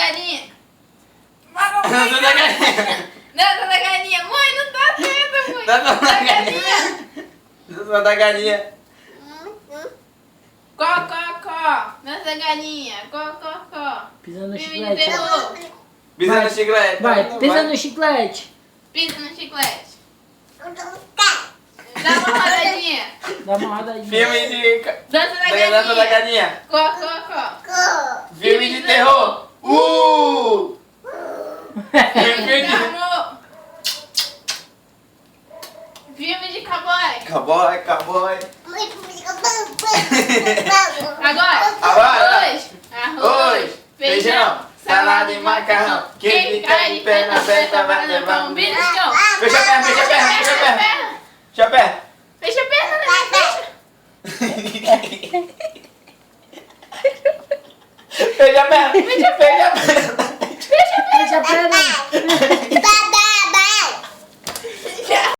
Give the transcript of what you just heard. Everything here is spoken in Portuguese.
galinha. Dança da galinha. Dança da galinha. Mãe, não tá tendo, mãe. Dança da Da galinha. Dança da galinha. Có, có, có. Dança da galinha. Có, có, có. Pisa no Filme de chiclete. terror. Pisa Vai. no chiclete. Vai, pisa no chiclete. Pisa no chiclete. Dá uma rodadinha. Dá uma rodadinha. Filme de... Dança da Dança da galinha. galinha. Có, có, có. Filme de terror. Filme de amor. Filme de cowboy. Cowboy, cowboy. Agora. Agora. Arroz. Arroz, feijão, salada e macarrão. Quem ficar de perna aberta vai levar um beliscão. Fecha a perna, fecha a perna, fecha a perna. Fecha a perna. Fecha a perna, né? Fecha. Fecha a perna. Fecha a perna.